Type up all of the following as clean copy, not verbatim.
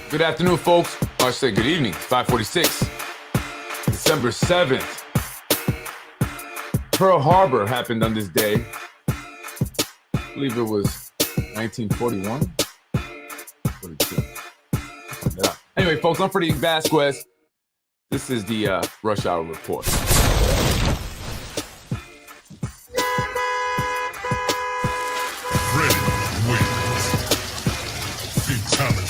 Good afternoon, folks. Or I say good evening. 5:46, December 7th. Pearl Harbor happened on this day. I believe it was 1941. 42. Yeah. Anyway, folks, I'm Freddie Vasquez. This is the Rush Hour Report. Freddie wins. Fatality.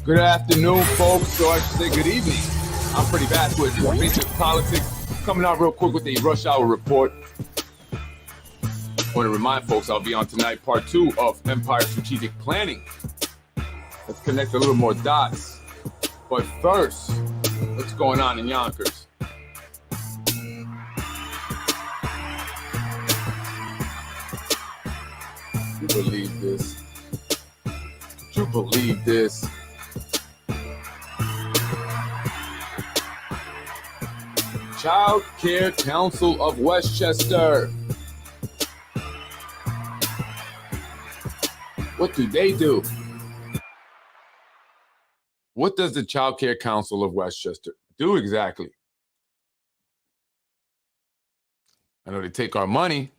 Good afternoon, folks. Or I should say good evening. I'm Freddie Vasquez. Basic politics. Coming out real quick with a Rush Hour Report. I want to remind folks I'll be on tonight, part 2 of Empire Strategic Planning. Let's connect a little more dots. But first, what's going on in Yonkers? Could you believe this? Could you believe this? Child Care Council of Westchester. What do they do? What does the Child Care Council of Westchester do exactly? I know they take our money,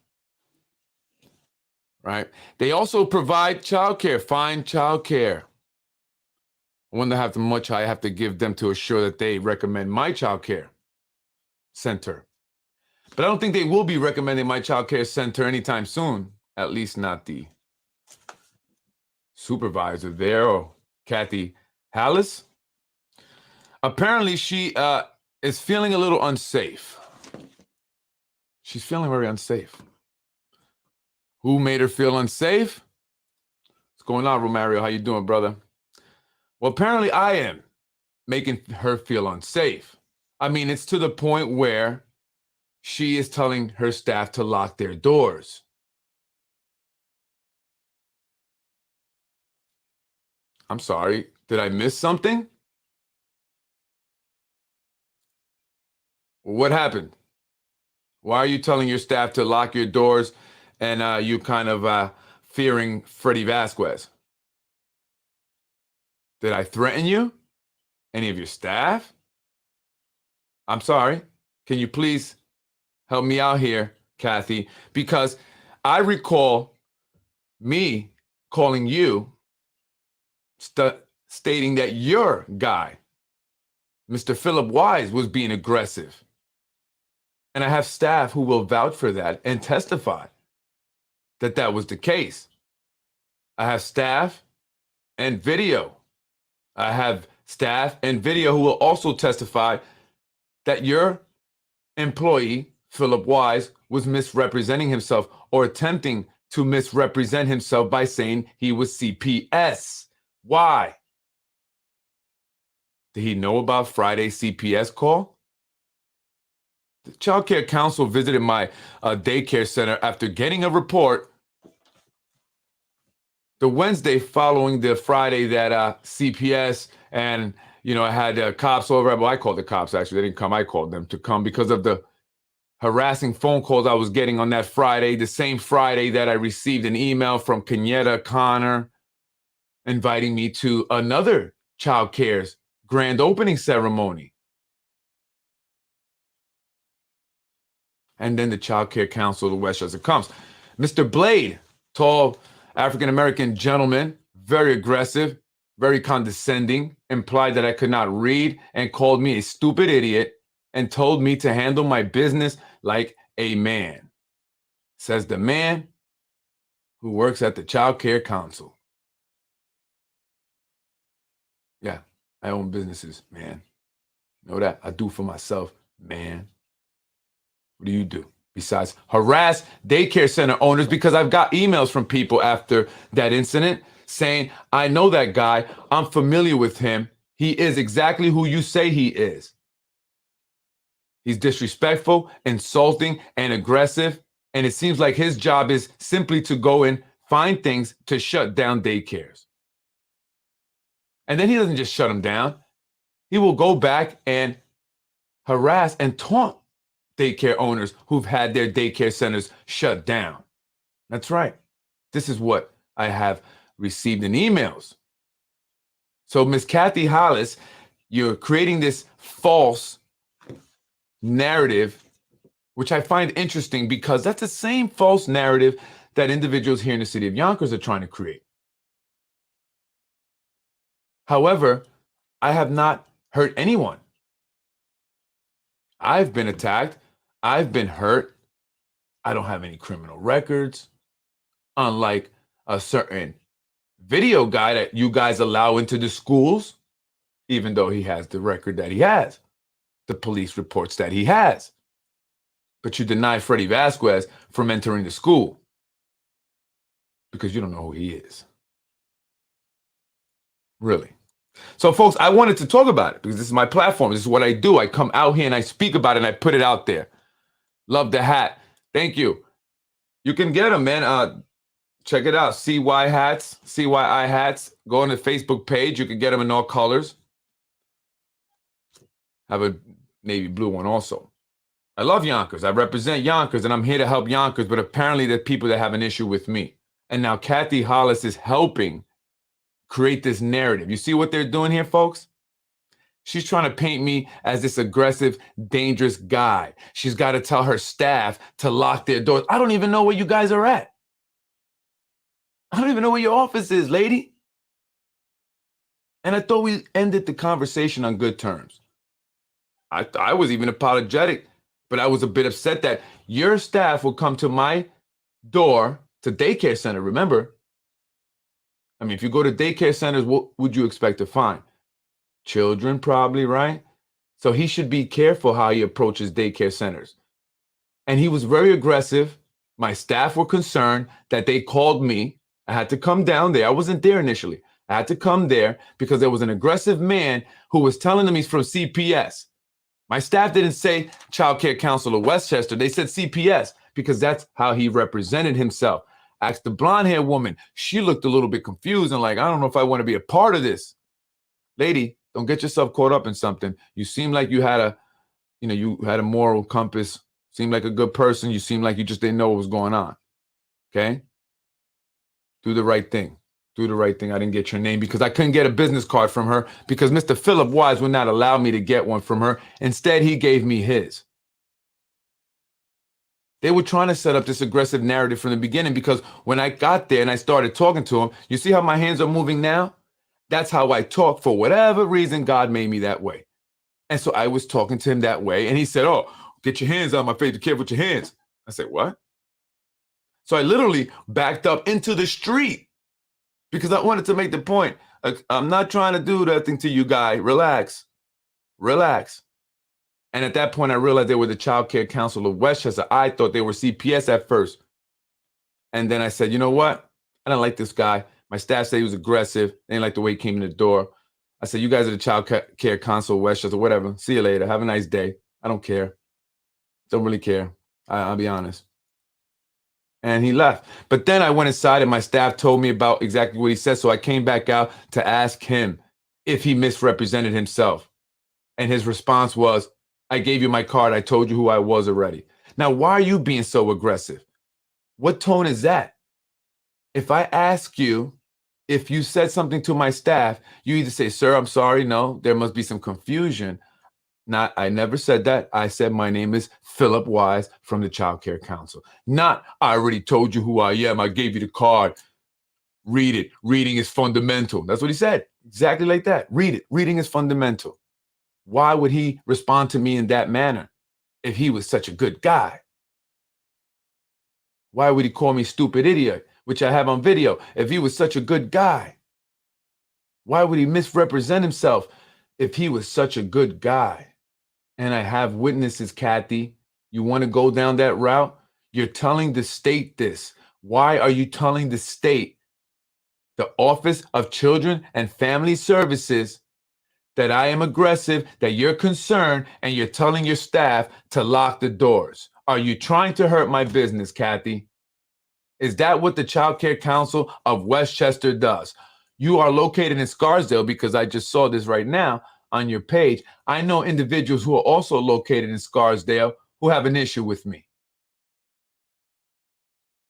right? They also provide child care, find child care. I wonder how much I have to give them to assure that they recommend my child care center. But I don't think they will be recommending my child care center anytime soon, at least not the supervisor there, or Kathy Hallis. Apparently, she is feeling a little unsafe. She's feeling very unsafe. Who made her feel unsafe? What's going on, Romario? How you doing, brother? Well, apparently I am making her feel unsafe. I mean, it's to the point where she is telling her staff to lock their doors. I'm sorry, did I miss something? What happened? Why are you telling your staff to lock your doors and you kind of fearing Freddie Vasquez? Did I threaten you? Any of your staff? I'm sorry. Can you please help me out here, Kathy? Because I recall me calling you stating that your guy, Mr. Philip Wise, was being aggressive. And I have staff who will vouch for that and testify that that was the case. I have staff and video. I have staff and video who will also testify that your employee, Philip Wise, was misrepresenting himself or attempting to misrepresent himself by saying he was CPS. Why? Did he know about Friday's CPS call? The Child Care Council visited my daycare center after getting a report the Wednesday following the Friday that CPS and, I had cops over. Well, I called the cops, actually. They didn't come. I called them to come because of the harassing phone calls I was getting on that Friday, the same Friday that I received an email from Kenyetta Connor inviting me to another child care's grand opening ceremony. And then the Child Care Council of Westchester comes. Mr. Blade, tall African-American gentleman, very aggressive, very condescending, implied that I could not read and called me a stupid idiot and told me to handle my business like a man. Says the man who works at the Child Care Council. Yeah, I own businesses, man. Know that? I do for myself, man. What do you do besides harass daycare center owners? Because I've got emails from people after that incident saying, I know that guy. I'm familiar with him. He is exactly who you say he is. He's disrespectful, insulting, and aggressive. And it seems like his job is simply to go and find things to shut down daycares. And then he doesn't just shut them down. He will go back and harass and taunt daycare owners who've had their daycare centers shut down. That's right. This is what I have received in emails So, Miss Kathy Hollis, you're creating this false narrative, which I find interesting because that's the same false narrative that individuals here in the city of Yonkers are trying to create. However, I have not hurt anyone. I've been attacked. I've been hurt. I don't have any criminal records, unlike a certain video guy that you guys allow into the schools, even though he has the record that he has, the police reports that he has. But you deny Freddie Vasquez from entering the school because you don't know who he is. Really. So, folks, I wanted to talk about it because this is my platform. This is what I do. I come out here and I speak about it and I put it out there. Love the hat. Thank you. You can get them, man. Check it out. CY hats, CYI hats. Go on the Facebook page. You can get them in all colors. Have a navy blue one also. I love Yonkers. I represent Yonkers, and I'm here to help Yonkers, but apparently there are people that have an issue with me. And now Kathy Hollis is helping create this narrative. You see what they're doing here, folks? She's trying to paint me as this aggressive, dangerous guy. She's got to tell her staff to lock their doors. I don't even know where you guys are at. I don't even know where your office is, lady. And I thought we ended the conversation on good terms. I was even apologetic, but I was a bit upset that your staff will come to my door to daycare center. Remember, I mean, if you go to daycare centers, what would you expect to find? Children, probably, right? So he should be careful how he approaches daycare centers. And he was very aggressive. My staff were concerned that they called me. I had to come down there. I wasn't there initially. I had to come there because there was an aggressive man who was telling them he's from CPS. My staff didn't say Child Care Council of Westchester. They said CPS because that's how he represented himself. Asked the blonde-haired woman. She looked a little bit confused and like, I don't know if I want to be a part of this. Lady, don't get yourself caught up in something. You seem like you had a moral compass. Seemed like a good person. You seem like you just didn't know what was going on. Okay? Do the right thing. Do the right thing. I didn't get your name because I couldn't get a business card from her because Mr. Philip Wise would not allow me to get one from her. Instead, he gave me his. They were trying to set up this aggressive narrative from the beginning because when I got there and I started talking to him, you see how my hands are moving now? That's how I talk. For whatever reason, God made me that way. And so I was talking to him that way. And he said, oh, get your hands on my face. Be careful with your hands. I said, what? So I literally backed up into the street because I wanted to make the point. I'm not trying to do that thing to you, guy. Relax. Relax. And at that point, I realized they were the Child Care Council of Westchester. I thought they were CPS at first. And then I said, you know what? I don't like this guy. My staff said he was aggressive. They didn't like the way he came in the door. I said, you guys are the Child Care Council of Westchester, whatever. See you later. Have a nice day. I don't care. Don't really care. I'll be honest. And he left. But then I went inside and my staff told me about exactly what he said. So I came back out to ask him if he misrepresented himself. And his response was, I gave you my card. I told you who I was already. Now, why are you being so aggressive? What tone is that? If I ask you if you said something to my staff, you either say, sir, I'm sorry. No, there must be some confusion. Not, I never said that. I said, my name is Philip Wise from the Child Care Council. Not, I already told you who I am. I gave you the card. Read it. Reading is fundamental. That's what he said. Exactly like that. Read it. Reading is fundamental. Why would he respond to me in that manner if he was such a good guy? Why would he call me stupid idiot, which I have on video, if he was such a good guy? Why would he misrepresent himself if he was such a good guy? And I have witnesses, Kathy. You want to go down that route? You're telling the state this. Why are you telling the state, the Office of Children and Family Services, that I am aggressive, that you're concerned, and you're telling your staff to lock the doors? Are you trying to hurt my business, Kathy? Is that what the Child Care Council of Westchester does? You are located in Scarsdale because I just saw this right now on your page. I know individuals who are also located in Scarsdale who have an issue with me.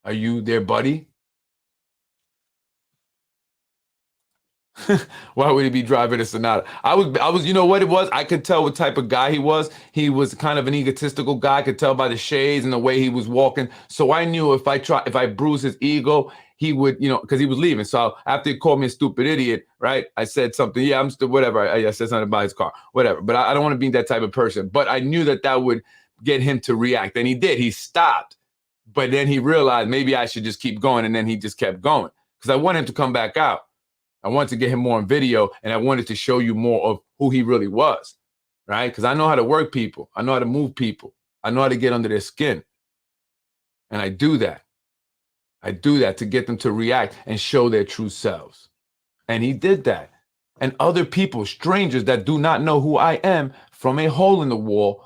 Are you their buddy? Why would he be driving a Sonata? I was, you know what it was? I could tell what type of guy he was. He was kind of an egotistical guy. I could tell by the shades and the way he was walking. So I knew if I bruised his ego, he would, because he was leaving. So after he called me a stupid idiot, right? I said something. Yeah, I'm still whatever. I said something about his car, whatever. But I don't want to be that type of person. But I knew that would get him to react, and he did. He stopped, but then he realized maybe I should just keep going, and then he just kept going because I want him to come back out. I wanted to get him more on video, and I wanted to show you more of who he really was, right? Because I know how to work people. I know how to move people. I know how to get under their skin. And I do that. I do that to get them to react and show their true selves. And he did that. And other people, strangers that do not know who I am, from a hole in the wall,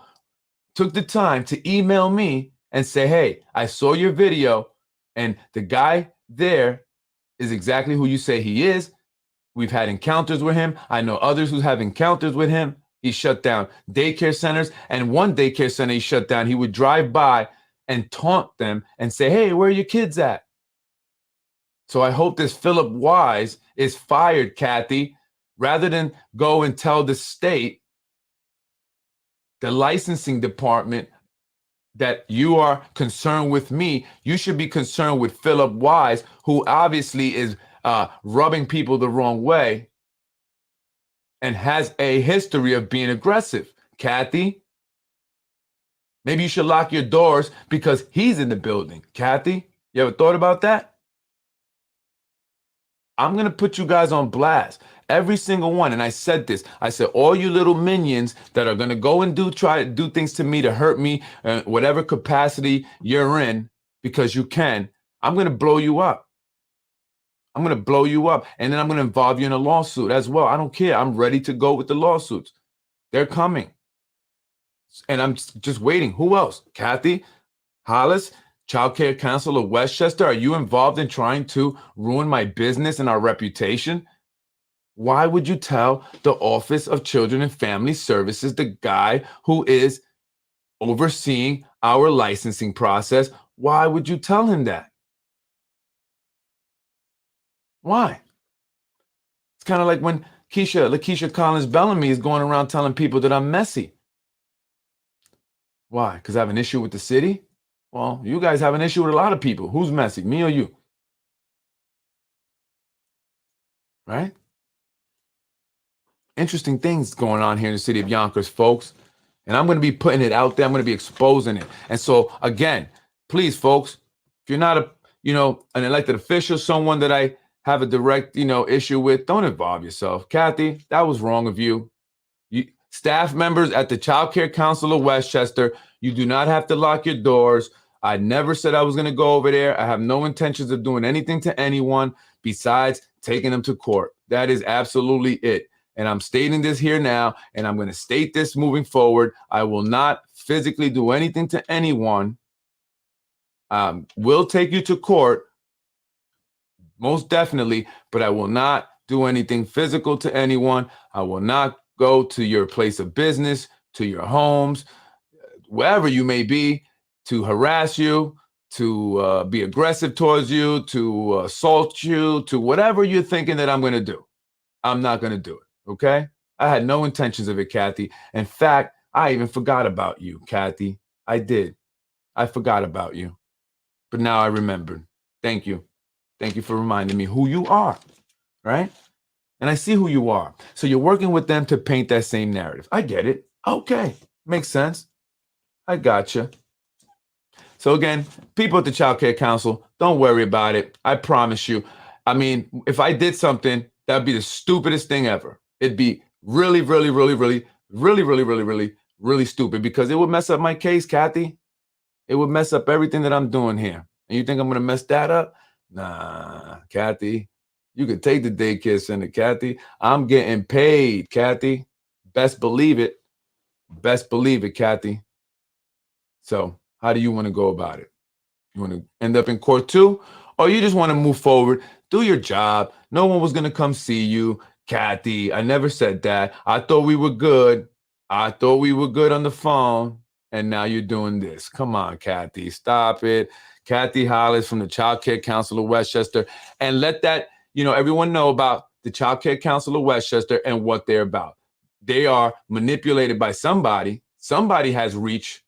took the time to email me and say, hey, I saw your video, and the guy there is exactly who you say he is. We've had encounters with him. I know others who have encounters with him. He shut down daycare centers. And one daycare center he shut down, he would drive by and taunt them and say, hey, where are your kids at? So I hope this Philip Wise is fired, Kathy, rather than go and tell the state, the licensing department, that you are concerned with me. You should be concerned with Philip Wise, who obviously is rubbing people the wrong way and has a history of being aggressive. Kathy, maybe you should lock your doors because he's in the building. Kathy, you ever thought about that? I'm going to put you guys on blast. Every single one. And I said this. I said, all you little minions that are going to go and try to do things to me to hurt me, whatever capacity you're in, because you can, I'm going to blow you up. I'm going to blow you up. And then I'm going to involve you in a lawsuit as well. I don't care. I'm ready to go with the lawsuits. They're coming. And I'm just waiting. Who else? Kathy Hollis, Child Care Council of Westchester. Are you involved in trying to ruin my business and our reputation? Why would you tell the Office of Children and Family Services, the guy who is overseeing our licensing process, why would you tell him that? Why? It's kind of like when Lakeisha Collins Bellamy is going around telling people that I'm messy. Why? Because I have an issue with the city? Well, you guys have an issue with a lot of people. Who's messy, me or you? Right? Interesting things going on here in the city of Yonkers, folks. And I'm going to be putting it out there. I'm going to be exposing it. And so, again, please, folks, if you're not an elected official, someone that I have a direct, issue with, don't involve yourself. Kathy, that was wrong of you. Staff members at the Child Care Council of Westchester, you do not have to lock your doors. I never said I was going to go over there. I have no intentions of doing anything to anyone besides taking them to court. That is absolutely it. And I'm stating this here now, and I'm going to state this moving forward. I will not physically do anything to anyone. Will take you to court, most definitely, but I will not do anything physical to anyone. I will not go to your place of business, to your homes, wherever you may be, to harass you, to be aggressive towards you, to assault you, to whatever you're thinking that I'm going to do. I'm not going to do it. Okay? I had no intentions of it, Kathy. In fact, I even forgot about you, Kathy. I did. I forgot about you. But now I remembered. Thank you. Thank you for reminding me who you are, right? And I see who you are. So you're working with them to paint that same narrative. I get it. Okay. Makes sense. I gotcha. So again, people at the Child Care Council, don't worry about it. I promise you. I mean, if I did something, that'd be the stupidest thing ever. It'd be really, really, really, really, really, really, really, really, really stupid because it would mess up my case, Kathy. It would mess up everything that I'm doing here. And you think I'm going to mess that up? Nah, Kathy. You can take the daycare center, Kathy. I'm getting paid, Kathy. Best believe it. Best believe it, Kathy. So how do you want to go about it? You want to end up in court too? Or you just want to move forward, do your job. No one was going to come see you. Kathy, I never said that. I thought we were good. I thought we were good on the phone. And now you're doing this. Come on, Kathy. Stop it. Kathy Hollis from the Child Care Council of Westchester. And let that, everyone know about the Child Care Council of Westchester and what they're about. They are manipulated by somebody. Somebody has reach.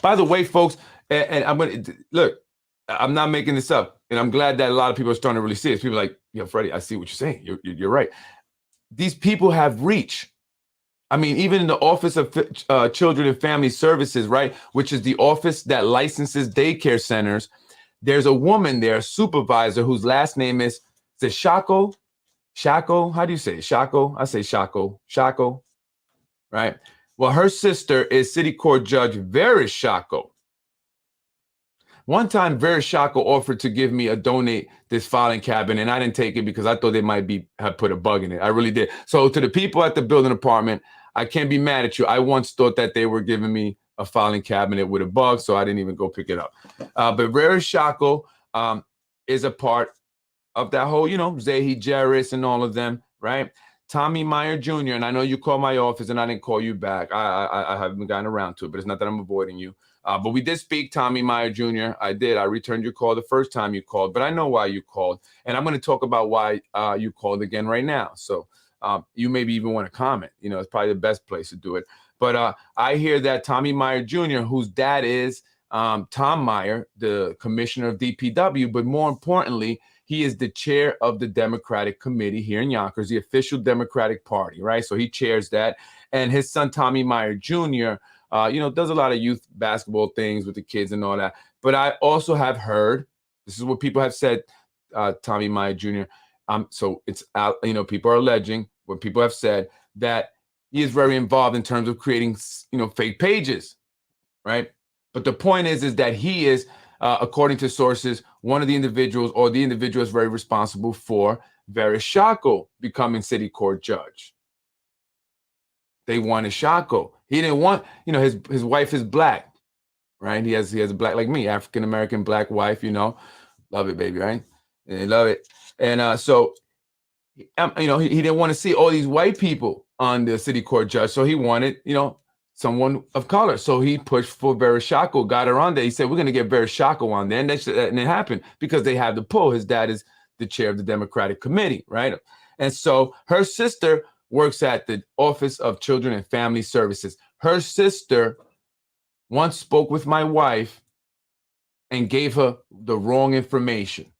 By the way, folks, and I'm going to look, I'm not making this up. And I'm glad that a lot of people are starting to really see this. People are like, yo, Freddie, I see what you're saying. You're right. These people have reach. I mean, even in the Office of Children and Family Services, right, which is the office that licenses daycare centers, there's a woman there, a supervisor, whose last name is it Shako? Shako? How do you say it? Shako? I say Shako. Shako, right? Well, her sister is City Court Judge Veris Shako. One time, Veris Shako offered to give me a donate this filing cabinet, and I didn't take it because I thought they might have put a bug in it. I really did. So to the people at the building department, I can't be mad at you. I once thought that they were giving me a filing cabinet with a bug, so I didn't even go pick it up. But Veris Shako is a part of that whole, Zahi Jarris and all of them, right? Tommy Meyer Jr., and I know you called my office and I didn't call you back. I haven't gotten around to it, but it's not that I'm avoiding you. But we did speak, Tommy Meyer Jr. I did. I returned your call the first time you called, but I know why you called. And I'm going to talk about why you called again right now. So you maybe even want to comment. It's probably the best place to do it. But I hear that Tommy Meyer Jr., whose dad is Tom Meyer, the commissioner of DPW, but more importantly, he is the chair of the Democratic Committee here in Yonkers, the official Democratic Party, right? So he chairs that. And his son, Tommy Meyer Jr., does a lot of youth basketball things with the kids and all that. But I also have heard, this is what people have said, Tommy Meyer Jr. So it's out, people are alleging what people have said, that he is very involved in terms of creating, fake pages, right? But the point is that he is, according to sources, one of the individuals, or the individual is very responsible for Veris Shako becoming city court judge. They wanted Shako. He didn't want, his wife is black, right? He has a black, like me, African-American black wife, love it, baby, right? And love it. And so, he didn't want to see all these white people on the city court judge. So he wanted, someone of color. So he pushed for Veris Shako, got her on there. He said, we're going to get Veris Shako on there. And it happened because they have the pull. His dad is the chair of the Democratic Committee, right? And so her sister works at the Office of Children and Family Services. Her sister once spoke with my wife and gave her the wrong information.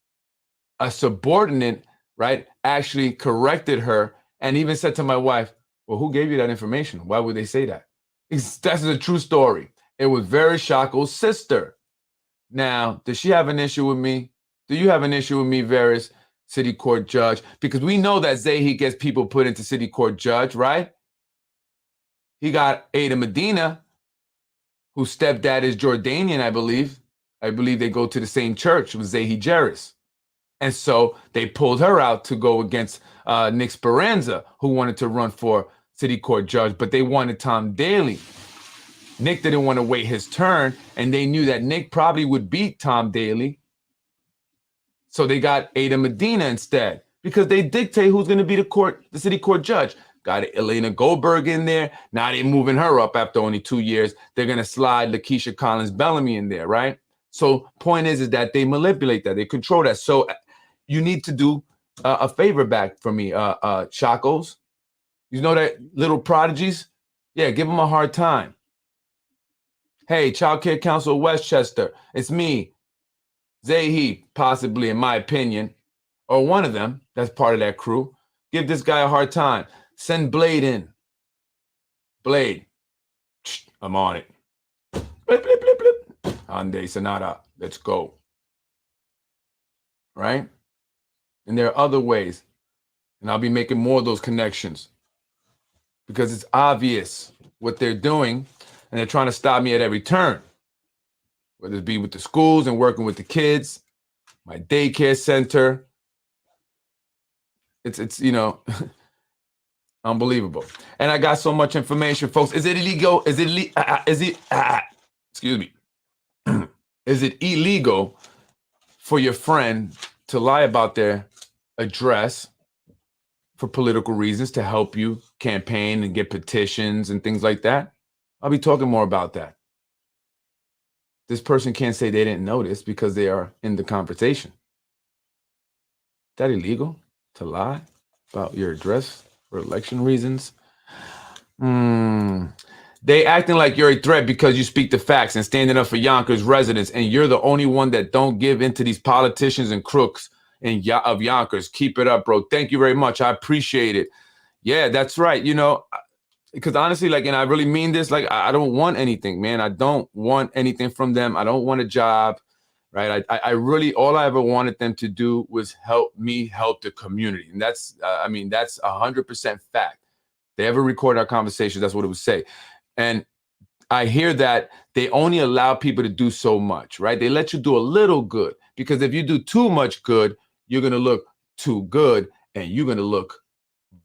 A subordinate, right, actually corrected her and even said to my wife, well, who gave you that information? Why would they say that? That's a true story. It was Veris Shako's sister. Now, does she have an issue with me? Do you have an issue with me, Veris, city court judge? Because we know that Zahi gets people put into city court judge, right? He got Ada Medina, whose stepdad is Jordanian, I believe. I believe they go to the same church with Zahi Jarris. And so they pulled her out to go against Nick Speranza, who wanted to run for city court judge, but they wanted Tom Daly. Nick didn't want to wait his turn, and they knew that Nick probably would beat Tom Daly. So they got Ada Medina instead, because they dictate who's going to be the city court judge. Got Elena Goldberg in there. Now they're moving her up after only 2 years. They're going to slide Lakeisha Collins Bellamy in there, right? So point is that they manipulate that. They control that. So you need to do a favor back for me, Chacos. You know that little prodigies? Yeah, give them a hard time. Hey, Child Care Council of Westchester, it's me, Zahi, possibly, in my opinion, or one of them that's part of that crew. Give this guy a hard time. Send Blade in. Blade, I'm on it. Blip, blip, blip, blip. Hyundai Sonata, let's go. Right? And there are other ways. And I'll be making more of those connections, because it's obvious what they're doing, and they're trying to stop me at every turn, whether it be with the schools and working with the kids, my daycare center. It's unbelievable. And I got so much information, folks. Is it illegal? Excuse me. Is it illegal for your friend to lie about their address for political reasons, to help you campaign and get petitions and things like that? I'll be talking more about that. This person can't say they didn't notice because they are in the conversation. Is that illegal? to lie about your address for election reasons. They acting like you're a threat because you speak the facts and standing up for Yonkers residents, and you're the only one that don't give in to these politicians and crooks of Yonkers. Keep it up, bro. Thank you very much. I appreciate it. Yeah, that's right. You know, because honestly, like, and I really mean this, like, I don't want anything, man. I don't want anything from them. I don't want a job, right? I really, all I ever wanted them to do was help me help the community. And that's, I mean, that's 100% fact. They ever record our conversations, that's what it would say. And I hear that they only allow people to do so much, right? They let you do a little good, because if you do too much good, you're going to look too good and you're going to look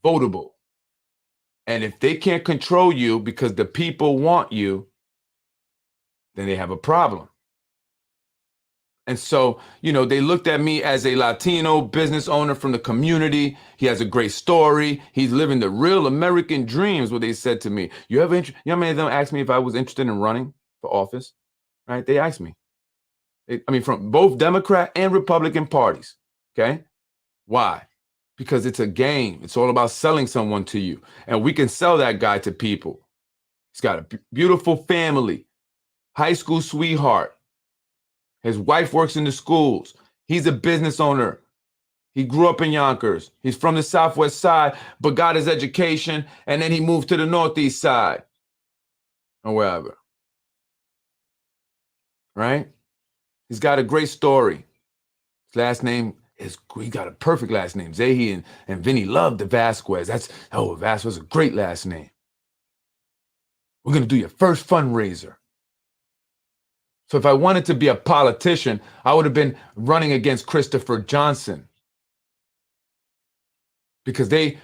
votable. And if they can't control you because the people want you, then they have a problem. And so, you know, they looked at me as a Latino business owner from the community. He has a great story. He's living the real American dream, is what they said to me. You know how many of them asked me if I was interested in running for office, right? They asked me. I mean, from both Democrat and Republican parties, okay? Why? Because it's a game. It's all about selling someone to you. And we can sell that guy to people. He's got a beautiful family, high school sweetheart. His wife works in the schools. He's a business owner. He grew up in Yonkers. He's from the Southwest side, but got his education, and then he moved to the Northeast side or wherever. Right? He's got a great story. His last name is, he got a perfect last name. Zahi and Vinny loved the Vasquez. Vasquez is a great last name. We're going to do your first fundraiser. So if I wanted to be a politician, I would have been running against Christopher Johnson, because they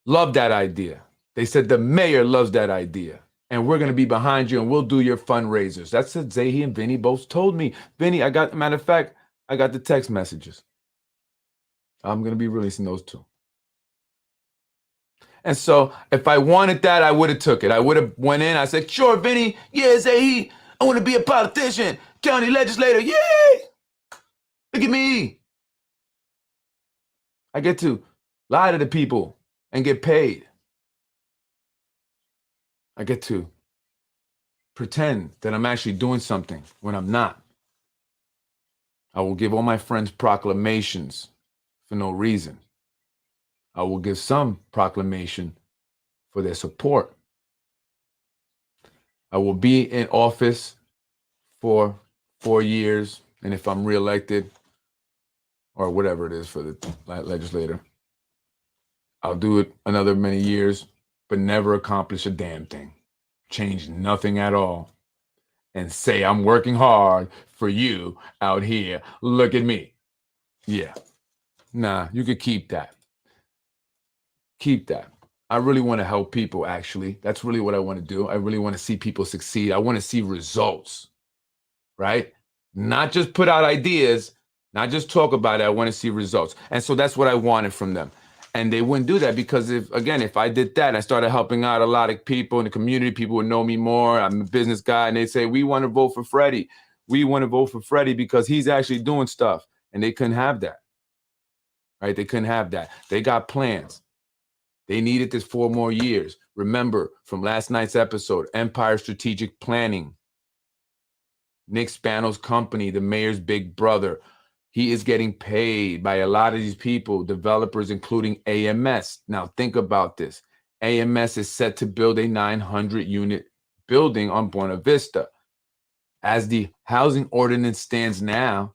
love that idea. They said the mayor loves that idea, and we're going to be behind you, and we'll do your fundraisers. That's what Zahi and Vinny both told me. Vinny, matter of fact, I got the text messages. I'm going to be releasing those too. And so if I wanted that, I would have took it. I would have went in. I said, sure, Vinny. Yeah, Zahi. I want to be a politician, county legislator. Yay! Look at me. I get to lie to the people and get paid. I get to pretend that I'm actually doing something when I'm not. I will give all my friends proclamations for no reason. I will give some proclamation for their support. I will be in office for 4 years, and if I'm reelected, or whatever it is for the legislator, I'll do it another many years, but never accomplish a damn thing, change nothing at all, and say I'm working hard for you out here. Look at me. Yeah. Nah, you could keep that. Keep that. I really want to help people, actually. That's really what I want to do. I really want to see people succeed. I want to see results, right? Not just put out ideas, not just talk about it. I want to see results. And so that's what I wanted from them. And they wouldn't do that, because if I did that, I started helping out a lot of people in the community, people would know me more. I'm a business guy, and they say, we want to vote for Freddie. We want to vote for Freddie because he's actually doing stuff. And they couldn't have that, right? They couldn't have that. They got plans. They needed this 4 more years. Remember from last night's episode, Empire Strategic Planning, Nick Spano's company, the mayor's big brother. He is getting paid by a lot of these people, developers, including AMS. Now think about this. AMS is set to build a 900-unit building on Buena Vista. As the housing ordinance stands now,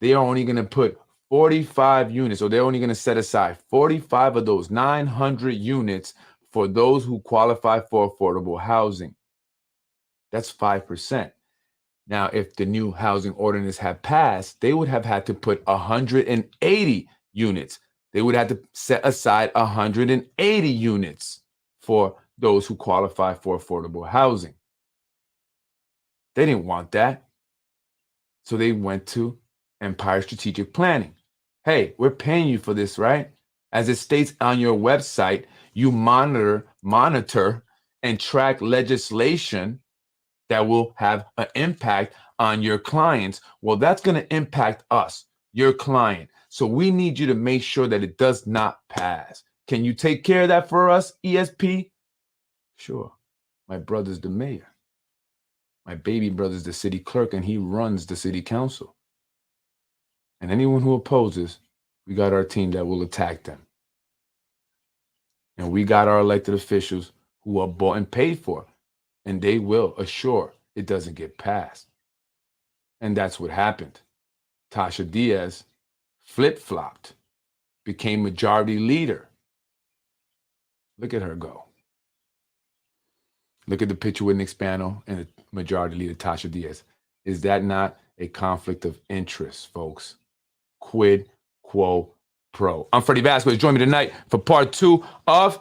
they are only going to put 45 units, or they're only going to set aside 45 of those 900 units for those who qualify for affordable housing. That's 5%. Now, if the new housing ordinance had passed, they would have had to put 180 units. They would have to set aside 180 units for those who qualify for affordable housing. They didn't want that. So they went to Empire Strategic Planning. Hey, we're paying you for this, right? As it states on your website, you monitor and track legislation that will have an impact on your clients. Well, that's going to impact us. your client. So we need you to make sure that it does not pass. Can you take care of that for us, ESP? Sure. My brother's the mayor. My baby brother's the city clerk, and he runs the city council. And anyone who opposes, we got our team that will attack them. And we got our elected officials who are bought and paid for, and they will assure it doesn't get passed. And that's what happened. Tasha Diaz flip-flopped, became majority leader. Look at her go. Look at the picture with Nick Spano and the majority leader, Tasha Diaz. Is that not a conflict of interest, folks? Quid quo pro. I'm Freddie Vasquez. Join me tonight for part 2 of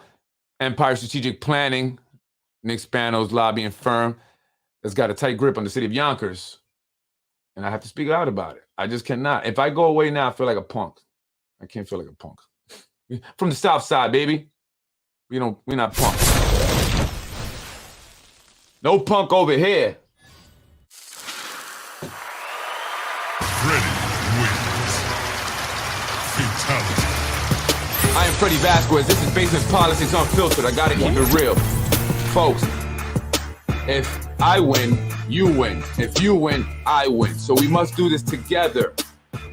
Empire Strategic Planning, Nick Spano's lobbying firm that's got a tight grip on the city of Yonkers. And I have to speak out about it. I just cannot. If I go away now, I feel like a punk. I can't feel like a punk. From the South Side, baby. We're not punk. No punk over here. Freddie wins. Fatality. I am Freddie Vasquez. This is Basement Politics Unfiltered. I gotta keep it real. Folks, if I win, you win. If you win, I win. So we must do this together.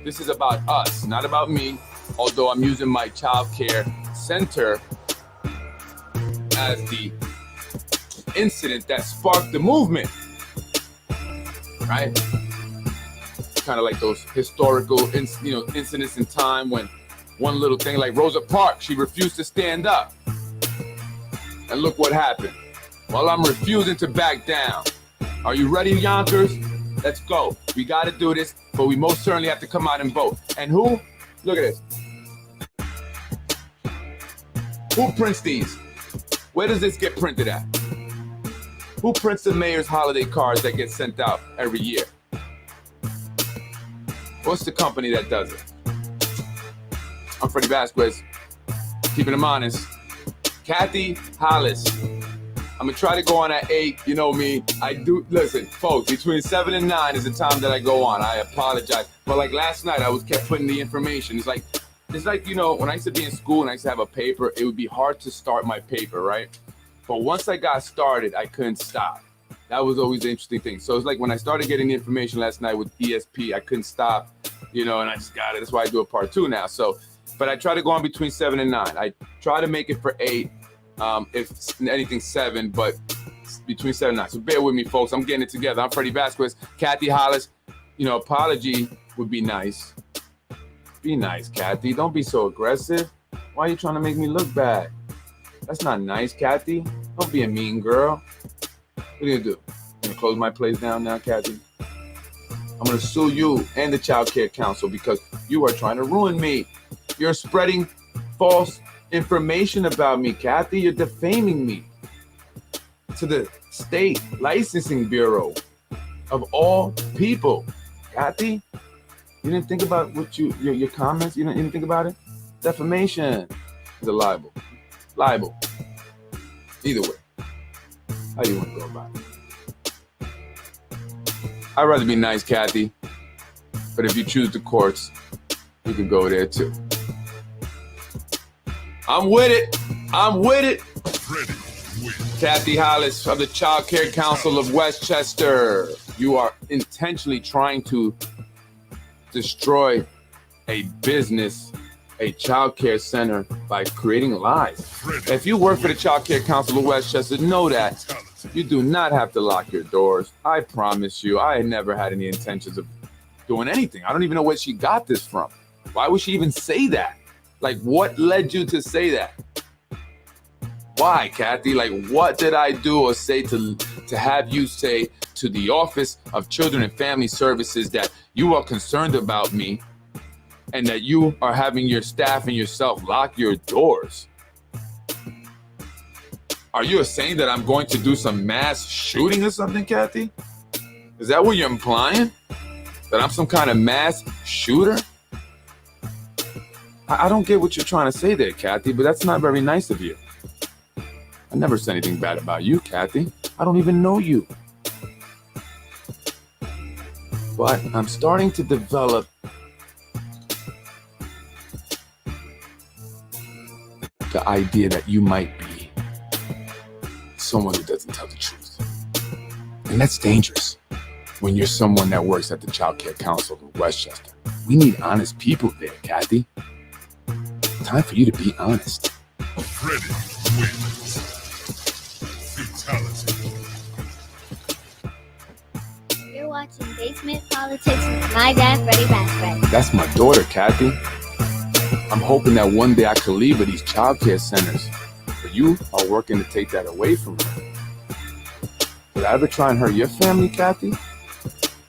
This is about us, not about me, although I'm using my child care center as the incident that sparked the movement, right? Kind of like those historical incidents in time when one little thing like Rosa Parks, she refused to stand up. And look what happened. Well, I'm refusing to back down. Are you ready, Yonkers? Let's go. We got to do this, but we most certainly have to come out and vote. And who? Look at this. Who prints these? Where does this get printed at? Who prints the mayor's holiday cards that get sent out every year? What's the company that does it? I'm Freddie Vasquez, keeping them honest. Kathy Hollis. I'm gonna try to go on at 8. You know me. I do. Listen, folks. Between 7 and 9 is the time that I go on. I apologize, but like last night, I was kept putting the information. It's like when I used to be in school and I used to have a paper. It would be hard to start my paper, right? But once I got started, I couldn't stop. That was always the interesting thing. So it's like when I started getting the information last night with ESP, I couldn't stop, and I just got it. That's why I do a part 2 now. So, but I try to go on between 7 and 9. I try to make it for 8. If anything 7, but between 7 and 9. So bear with me, folks. I'm getting it together. I'm Freddie Vasquez. Kathy Hollis. Apology would be nice. Be nice, Kathy. Don't be so aggressive. Why are you trying to make me look bad? That's not nice, Kathy. Don't be a mean girl. What are you gonna do? You gonna close my place down now, Kathy? I'm gonna sue you and the Child Care Council because you are trying to ruin me. You're spreading false information about me, Kathy. You're defaming me to the State Licensing Bureau of all people. Kathy, you didn't think about what your comments? You didn't think about it? Defamation is a libel. Libel. Either way. How do you want to go about it? I'd rather be nice, Kathy. But if you choose the courts, you can go there too. I'm with it. I'm with it. Kathy Hollis of the Child Care Council of Westchester. You are intentionally trying to destroy a business, a child care center, by creating lies. If you work for the Child Care Council of Westchester, know that you do not have to lock your doors. I promise you, I never had any intentions of doing anything. I don't even know where she got this from. Why would she even say that? Like, what led you to say that? Why, Kathy? Like, what did I do or say to have you say to the Office of Children and Family Services that you are concerned about me and that you are having your staff and yourself lock your doors? Are you saying that I'm going to do some mass shooting or something, Kathy? Is that what you're implying? That I'm some kind of mass shooter? I don't get what you're trying to say there, Kathy, but that's not very nice of you. I never said anything bad about you, Kathy. I don't even know you. But I'm starting to develop the idea that you might be someone who doesn't tell the truth. And that's dangerous when you're someone that works at the Child Care Council in Westchester. We need honest people there, Kathy. Time for you to be honest. Freddie wins. Fatality. You're watching Basement Politics with my dad, Freddie Vasquez. That's my daughter, Kathy. I'm hoping that one day I could leave her these child care centers, but you are working to take that away from her. Did I ever try and hurt your family, Kathy?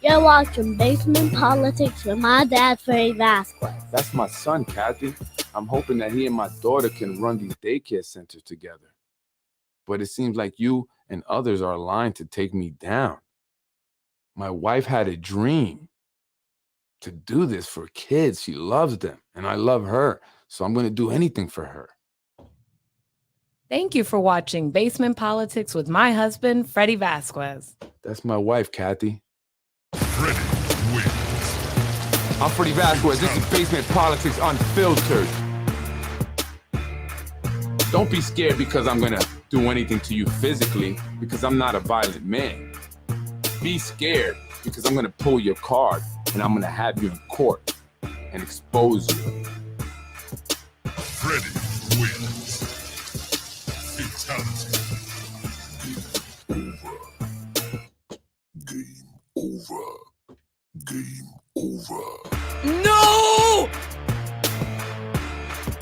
You're watching Basement Politics with my dad, Freddie Vasquez. That's my son, Kathy. I'm hoping that he and my daughter can run these daycare centers together. But it seems like you and others are aligned to take me down. My wife had a dream to do this for kids. She loves them, and I love her, so I'm going to do anything for her. Thank you for watching Basement Politics with my husband, Freddie Vasquez. That's my wife, Kathy. Freddie wins. I'm Freddie Vasquez. This is Basement Politics Unfiltered. Don't be scared because I'm going to do anything to you physically, because I'm not a violent man. Be scared because I'm going to pull your card and I'm going to have you in court and expose you. Freddie wins. Fatality.